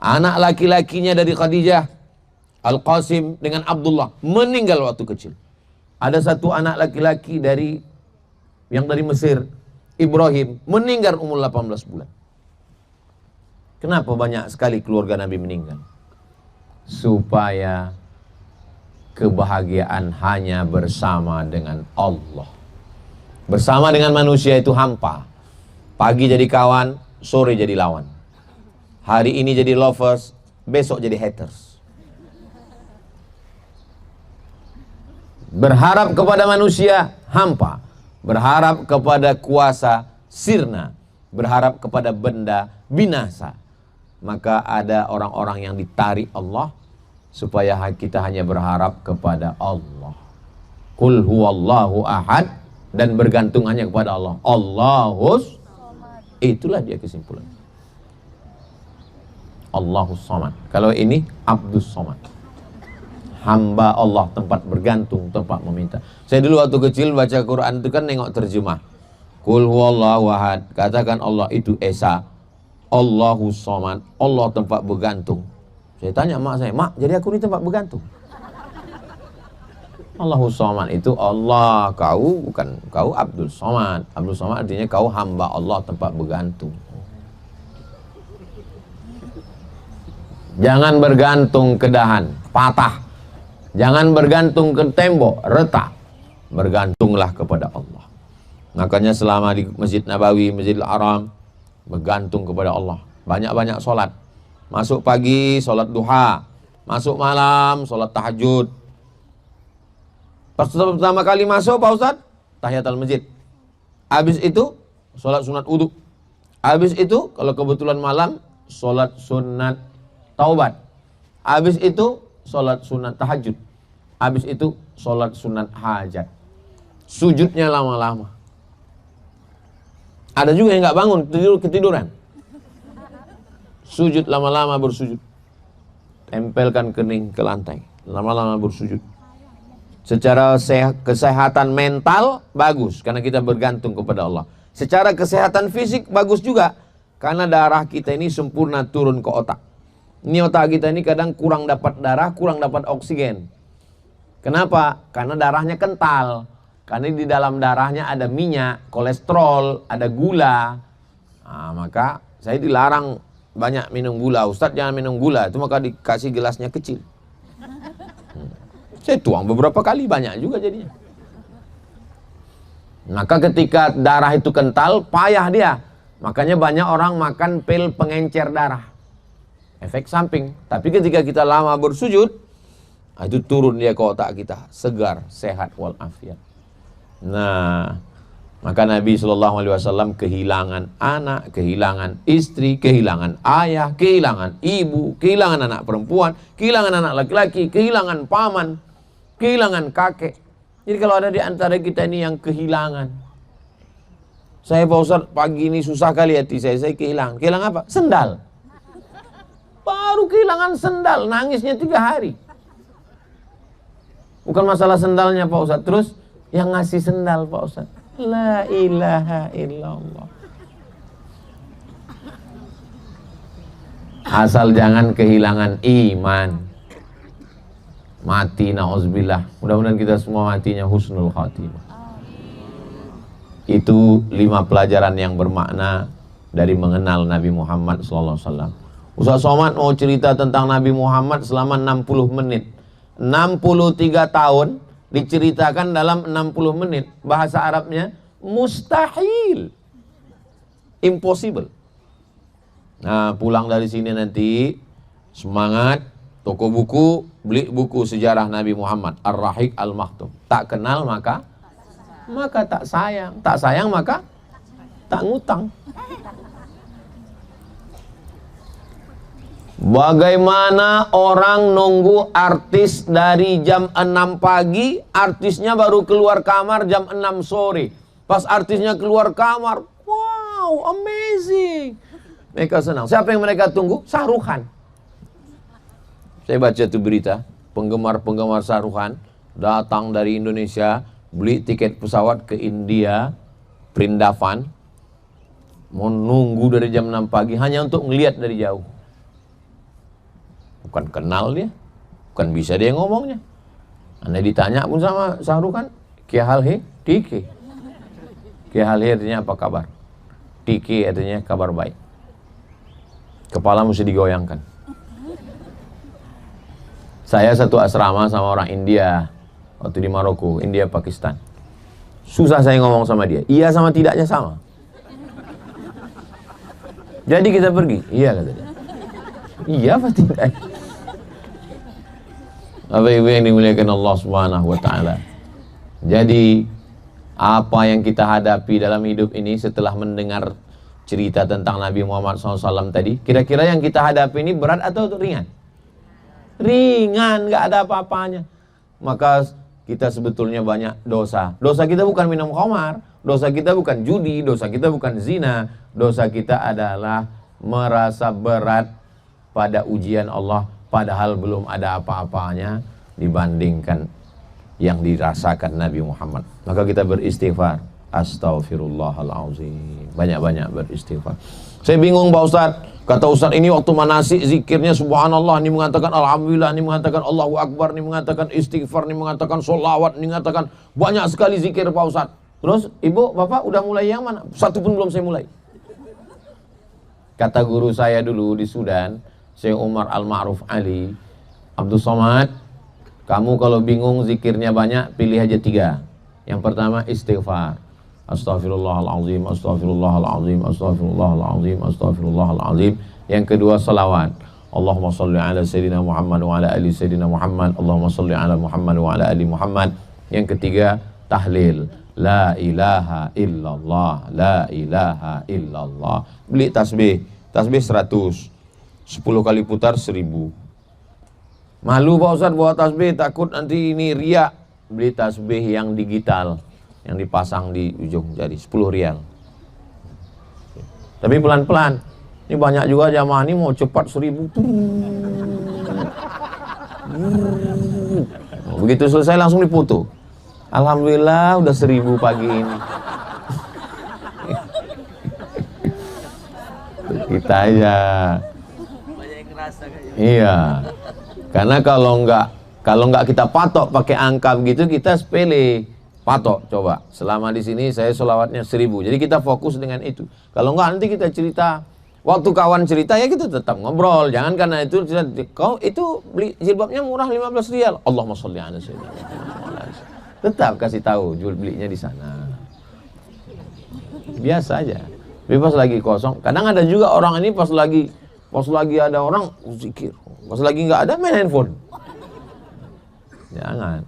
Anak laki-lakinya dari Khadijah, Al-Qasim dengan Abdullah, meninggal waktu kecil. Ada 1 anak laki-laki yang dari Mesir, Ibrahim, meninggal umur 18 bulan. Kenapa banyak sekali keluarga Nabi meninggal? Supaya kebahagiaan hanya bersama dengan Allah. Bersama dengan manusia itu hampa. Pagi jadi kawan, sore jadi lawan. Hari ini jadi lovers, besok jadi haters. Berharap kepada manusia, hampa. Berharap kepada kuasa, sirna. Berharap kepada benda, binasa. Maka ada orang-orang yang ditarik Allah supaya kita hanya berharap kepada Allah. Qul huwallahu ahad, dan bergantung hanya kepada Allah. Allahus, itulah dia kesimpulan. Allahus Samad. Kalau ini Abdus Samad, hamba Allah, tempat bergantung, tempat meminta. Saya dulu waktu kecil baca Quran itu kan nengok terjemah. Qul huwallahu ahad, katakan Allah itu Esa. Allahus Samad, Allah tempat bergantung. Saya tanya mak saya, mak, jadi aku ini tempat bergantung? Allahus Samad itu Allah, kau Abdul Samad. Abdul Samad artinya kau hamba Allah, tempat bergantung. Jangan bergantung ke dahan, patah. Jangan bergantung ke tembok, retak. Bergantunglah kepada Allah. Makanya selama di Masjid Nabawi, Masjidil Haram, bergantung kepada Allah. Banyak-banyak sholat. Masuk pagi, sholat duha. Masuk malam, sholat tahajud. Pertama kali masuk, Pak Ustadz, tahiyatul masjid. Habis itu, sholat sunat wudu. Habis itu, kalau kebetulan malam, sholat sunat taubat. Habis itu, sholat sunat tahajud. Habis itu, sholat sunat hajat. Sujudnya lama-lama. Ada juga yang nggak bangun, ketiduran. Sujud lama-lama bersujud. Tempelkan kening ke lantai. Lama-lama bersujud. Secara kesehatan mental bagus karena kita bergantung kepada Allah. Secara kesehatan fisik bagus juga karena darah kita ini sempurna turun ke otak. Ini otak kita ini kadang kurang dapat darah, kurang dapat oksigen. Kenapa? Karena darahnya kental. Karena di dalam darahnya ada minyak, kolesterol, ada gula. Nah, maka saya dilarang banyak minum gula. Ustadz jangan minum gula. Itu maka dikasih gelasnya kecil. Saya tuang beberapa kali, banyak juga jadinya. Maka ketika darah itu kental, payah dia. Makanya banyak orang makan pil pengencer darah. Efek samping. Tapi ketika kita lama bersujud, itu turun dia ke otak kita. Segar, sehat, walafiat. Nah, maka Nabi SAW kehilangan anak, kehilangan istri, kehilangan ayah, kehilangan ibu, kehilangan anak perempuan, kehilangan anak laki-laki, kehilangan paman, kehilangan kakek. Jadi kalau ada di antara kita ini yang kehilangan, saya Pak Ustadz pagi ini susah kali hati saya kehilangan. Kehilangan apa? Sendal. Baru kehilangan sendal, nangisnya 3 hari. Bukan masalah sendalnya Pak Ustadz, terus yang ngasih sendal Pak Ustadz. La ilaha illallah. Asal jangan kehilangan iman. Mati na'udzubillah. Mudah-mudahan kita semua matinya husnul khatimah. Itu 5 pelajaran yang bermakna dari mengenal Nabi Muhammad SAW. Ustaz Somad mau cerita tentang Nabi Muhammad selama 60 menit. 63 tahun diceritakan dalam 60 menit. Bahasa Arabnya mustahil, impossible. Nah, pulang dari sini nanti semangat, toko buku, beli buku sejarah Nabi Muhammad Ar-Rahiq Al-Maktum. Tak kenal maka tak sayang, tak sayang maka tak ngutang. Bagaimana orang nunggu artis dari jam 6 pagi, artisnya baru keluar kamar jam 6 sore. Pas artisnya keluar kamar, wow, amazing. Mereka senang. Siapa yang mereka tunggu? Shah Rukh Khan. Saya baca tuh berita, penggemar-penggemar Shah Rukh Khan datang dari Indonesia, beli tiket pesawat ke India, Vrindavan, mau nunggu dari jam 6 pagi hanya untuk ngelihat dari jauh. Bukan kenal dia, bukan bisa dia ngomongnya. Anda ditanya pun sama Shah Rukh Khan, "Kya hal hai?" "ठीक है." "Kya hal hai" artinya apa kabar? "ठीक है" artinya kabar baik. Kepala mesti digoyangkan. Saya satu asrama sama orang India waktu di Maroko, India Pakistan. Susah saya ngomong sama dia. Iya sama tidaknya sama. Jadi kita pergi. Iya kata dia. Iya apa tidak? Bapak Ibu yang dimuliakan Allah Subhanahu wa taala. Jadi apa yang kita hadapi dalam hidup ini setelah mendengar cerita tentang Nabi Muhammad SAW tadi, kira-kira yang kita hadapi ini berat atau ringan? Ringan, nggak ada apa-apanya. Maka kita sebetulnya banyak dosa. Dosa kita bukan minum khamar, dosa kita bukan judi, dosa kita bukan zina, dosa kita adalah merasa berat pada ujian Allah, padahal belum ada apa-apanya dibandingkan yang dirasakan Nabi Muhammad. Maka kita beristighfar. Astaghfirullahaladzim. Banyak-banyak beristighfar. Saya bingung Pak Ustadz. Kata Ustadz ini waktu manasik zikirnya subhanallah, ini mengatakan alhamdulillah, ini mengatakan Allahu Akbar, ini mengatakan istighfar, ini mengatakan sholawat, ini mengatakan banyak sekali zikir Pak Ustadz. Terus ibu, bapak udah mulai yang mana? Satu pun belum saya mulai. Kata guru saya dulu di Sudan, Syekh Umar Al-Ma'ruf Ali, Abdul Somad, kamu kalau bingung zikirnya banyak, pilih aja 3. Yang pertama istighfar. Astaghfirullahaladzim, astaghfirullahaladzim, astaghfirullahaladzim, astaghfirullahaladzim. Yang kedua salawat. Allahumma salli ala Sayyidina Muhammad wa ala ali Sayyidina Muhammad. Allahumma salli ala Muhammad wa ala ali Muhammad. Yang ketiga tahlil. La ilaha illallah, la ilaha illallah. Beli tasbih. Tasbih 100. 10 kali putar 1000. Malu Pak Ustadz bawa tasbih, takut nanti ini riak. Beli tasbih yang digital, yang dipasang di ujung jari, 10 rial. Tapi pelan-pelan. Ini banyak juga jamaah ini mau cepat 1000. Begitu selesai langsung dipoto. Alhamdulillah udah 1000 pagi ini. Kita aja. Iya. Karena kalau nggak kita patok pakai angka begitu, kita sepele. Patok coba. Selama di sini saya sholawatnya 1000. Jadi kita fokus dengan itu. Kalau nggak nanti kita cerita. Waktu kawan cerita ya kita tetap ngobrol. Jangan karena itu kau itu beli jilbabnya murah 15 rial. Allahumma sholli ala sayyidina Muhammad. Tetap kasih tahu jual belinya di sana. Biasa aja. Tapi pas lagi kosong, kadang ada juga orang ini pas lagi ada orang zikir. Pas lagi nggak ada main handphone. Jangan.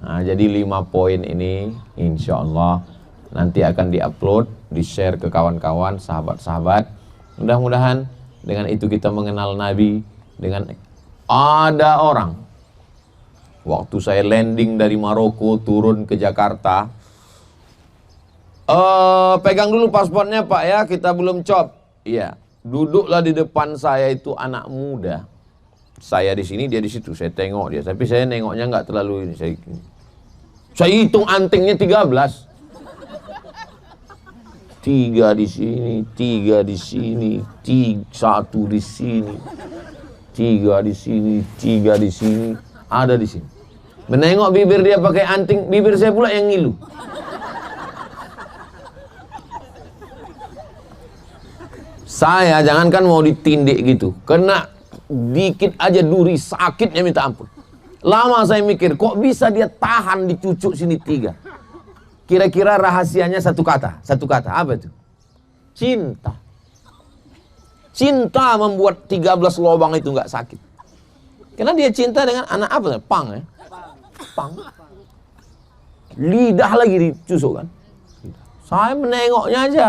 Nah, jadi 5 poin ini insya Allah nanti akan diupload, di-share ke kawan-kawan, sahabat-sahabat. Mudah-mudahan dengan itu kita mengenal Nabi. Dengan ada orang waktu saya landing dari Maroko turun ke Jakarta, pegang dulu paspornya Pak ya, kita belum cop. Iya, duduklah di depan saya itu anak muda. Saya di sini, dia di situ. Saya tengok dia, tapi saya nengoknya nggak terlalu ini. Saya hitung antingnya 13. 3 di sini, 3 di sini, 1 di sini, 3 di sini, 3 di sini, ada di sini. Menengok bibir dia pakai anting, bibir saya pula yang ngilu. Saya jangankan mau ditindik gitu, kena dikit aja duri, sakitnya minta ampun. Lama saya mikir, kok bisa dia tahan di cucuk sini 3. Kira-kira rahasianya satu kata, apa itu? Cinta. Cinta membuat 13 lubang itu nggak sakit. Karena dia cinta dengan anak apa? Pang ya? Pang. Lidah lagi ditusuk kan? Saya menengoknya aja.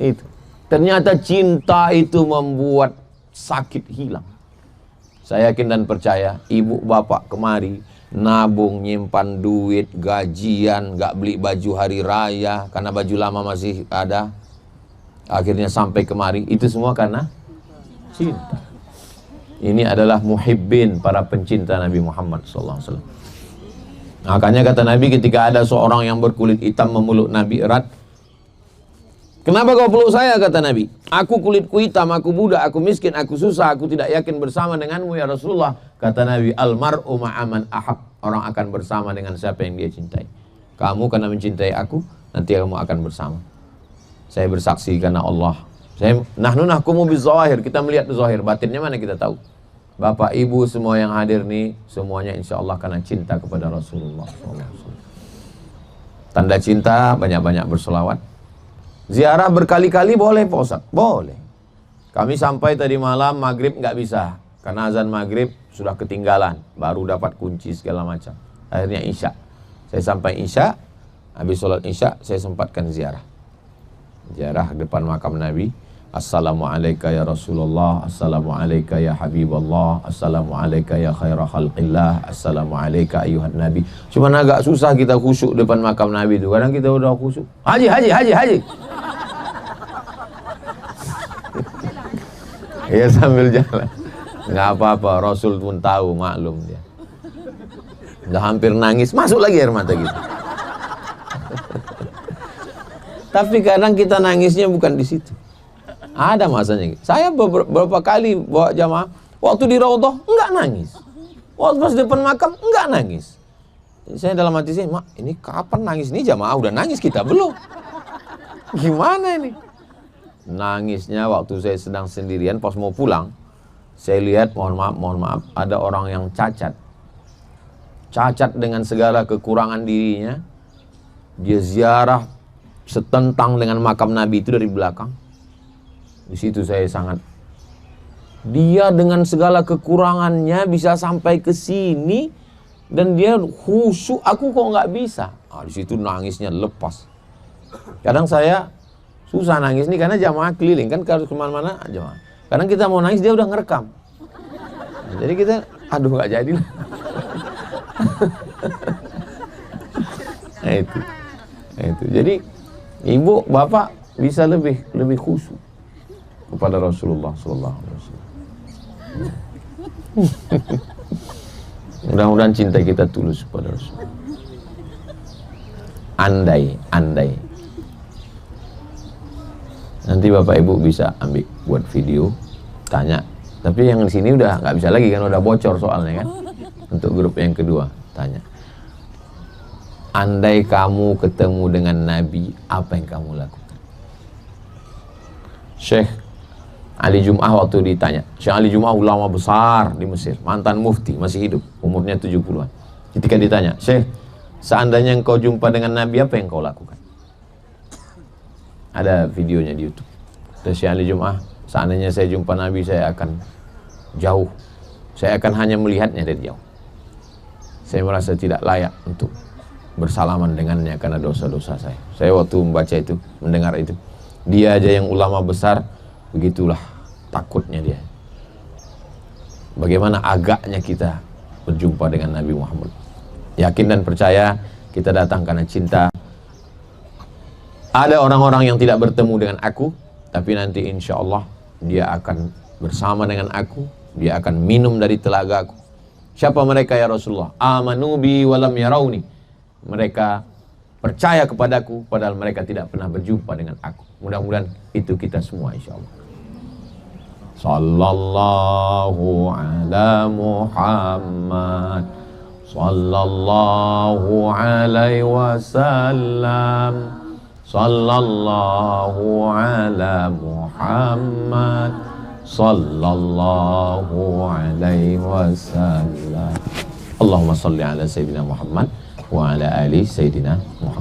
Itu. Ternyata cinta itu membuat sakit hilang. Saya yakin dan percaya, ibu bapak kemari nabung, nyimpan duit, gajian, gak beli baju hari raya karena baju lama masih ada. Akhirnya sampai kemari, itu semua karena cinta. Ini adalah muhibbin, para pencinta Nabi Muhammad SAW. Makanya kata Nabi, ketika ada seorang yang berkulit hitam memeluk Nabi erat, kenapa kau peluk saya, kata Nabi? Aku kulitku hitam, aku budak, aku miskin, aku susah, aku tidak yakin bersama denganmu ya Rasulullah. Kata Nabi, almar'u ma'aman ahab. Orang akan bersama dengan siapa yang dia cintai. Kamu karena mencintai aku, nanti kamu akan bersama. Saya bersaksi karena Allah. Nahnu nahkumu bizawahir, kita melihat zahir, batinnya mana kita tahu. Bapak ibu semua yang hadir nih, semuanya insya Allah karena cinta kepada Rasulullah SAW. Tanda cinta, banyak-banyak berselawat. Ziarah berkali-kali boleh Pak Ustaz? Boleh. Kami sampai tadi malam, maghrib nggak bisa. Karena azan maghrib sudah ketinggalan. Baru dapat kunci segala macam. Akhirnya isya. Saya sampai isya. Habis sholat isya, saya sempatkan ziarah. Ziarah depan makam Nabi. Assalamualaikum ya Rasulullah. Assalamualaikum ya Habibullah. Assalamualaikum ya khaira khalqillah. Assalamualaikum ayuhan Nabi. Cuma agak susah kita khusyuk depan makam Nabi itu. Kadang kita udah khusyuk. Haji. Ya sambil jalan. Nggak apa-apa, Rasul pun tahu, maklum dia. Udah hampir nangis, masuk lagi air mata gitu. Tapi kadang kita nangisnya bukan di situ. Ada masanya. Saya beberapa kali bawa jamaah, waktu di Raudhah enggak nangis. Waktu pas depan makam enggak nangis. Saya dalam hati saya, mak, ini kapan nangis? Ini jamaah udah nangis, kita belum. Gimana ini? Nangisnya waktu saya sedang sendirian pas mau pulang. Saya lihat, mohon maaf, ada orang yang cacat. Cacat dengan segala kekurangan dirinya. Dia ziarah setentang dengan makam Nabi itu dari belakang. Di situ saya sangat. Dia dengan segala kekurangannya bisa sampai ke sini dan dia khusyuk. Aku kok nggak bisa? Di situ nangisnya lepas. Kadang saya susah nangis nih karena jamaah keliling kan, kalau kemana-mana jamaah. Kadang kita mau nangis dia udah ngerekam. Jadi kita, aduh nggak jadi lah. Nah, itu. Jadi ibu, bapak bisa lebih khusyuk kepada Rasulullah sallallahu alaihi wasallam. Mudah-mudahan cinta kita tulus kepada Rasul. Andai nanti Bapak Ibu bisa ambil buat video tanya, tapi yang di sini udah nggak bisa lagi kan, udah bocor soalnya kan. Untuk grup yang kedua tanya, andai kamu ketemu dengan Nabi, apa yang kamu lakukan? Syekh Ali Jum'ah waktu ditanya, Syekh Ali Jum'ah ulama besar di Mesir, mantan mufti, masih hidup, umurnya 70-an. Ketika ditanya, Syekh, seandainya engkau jumpa dengan Nabi, apa yang kau lakukan? Ada videonya di YouTube. Dari Syekh Ali Jum'ah, seandainya saya jumpa Nabi, saya akan jauh. Saya akan hanya melihatnya dari jauh. Saya merasa tidak layak untuk bersalaman dengannya karena dosa-dosa saya. Saya waktu membaca itu, mendengar itu, dia aja yang ulama besar, begitulah takutnya dia. Bagaimana agaknya kita berjumpa dengan Nabi Muhammad. Yakin dan percaya kita datang karena cinta. Ada orang-orang yang tidak bertemu dengan aku, tapi nanti insya Allah dia akan bersama dengan aku, dia akan minum dari telaga aku. Siapa mereka ya Rasulullah? Amanu bi walam yarawni. Mereka percaya kepadaku padahal mereka tidak pernah berjumpa dengan aku. Mudah-mudahan itu kita semua insya Allah. Sallallahu ala Muhammad, sallallahu alaihi wasallam, sallallahu ala Muhammad, sallallahu alaihi wasallam. Allahumma salli ala Sayyidina Muhammad wa ala ali Sayyidina Muhammad.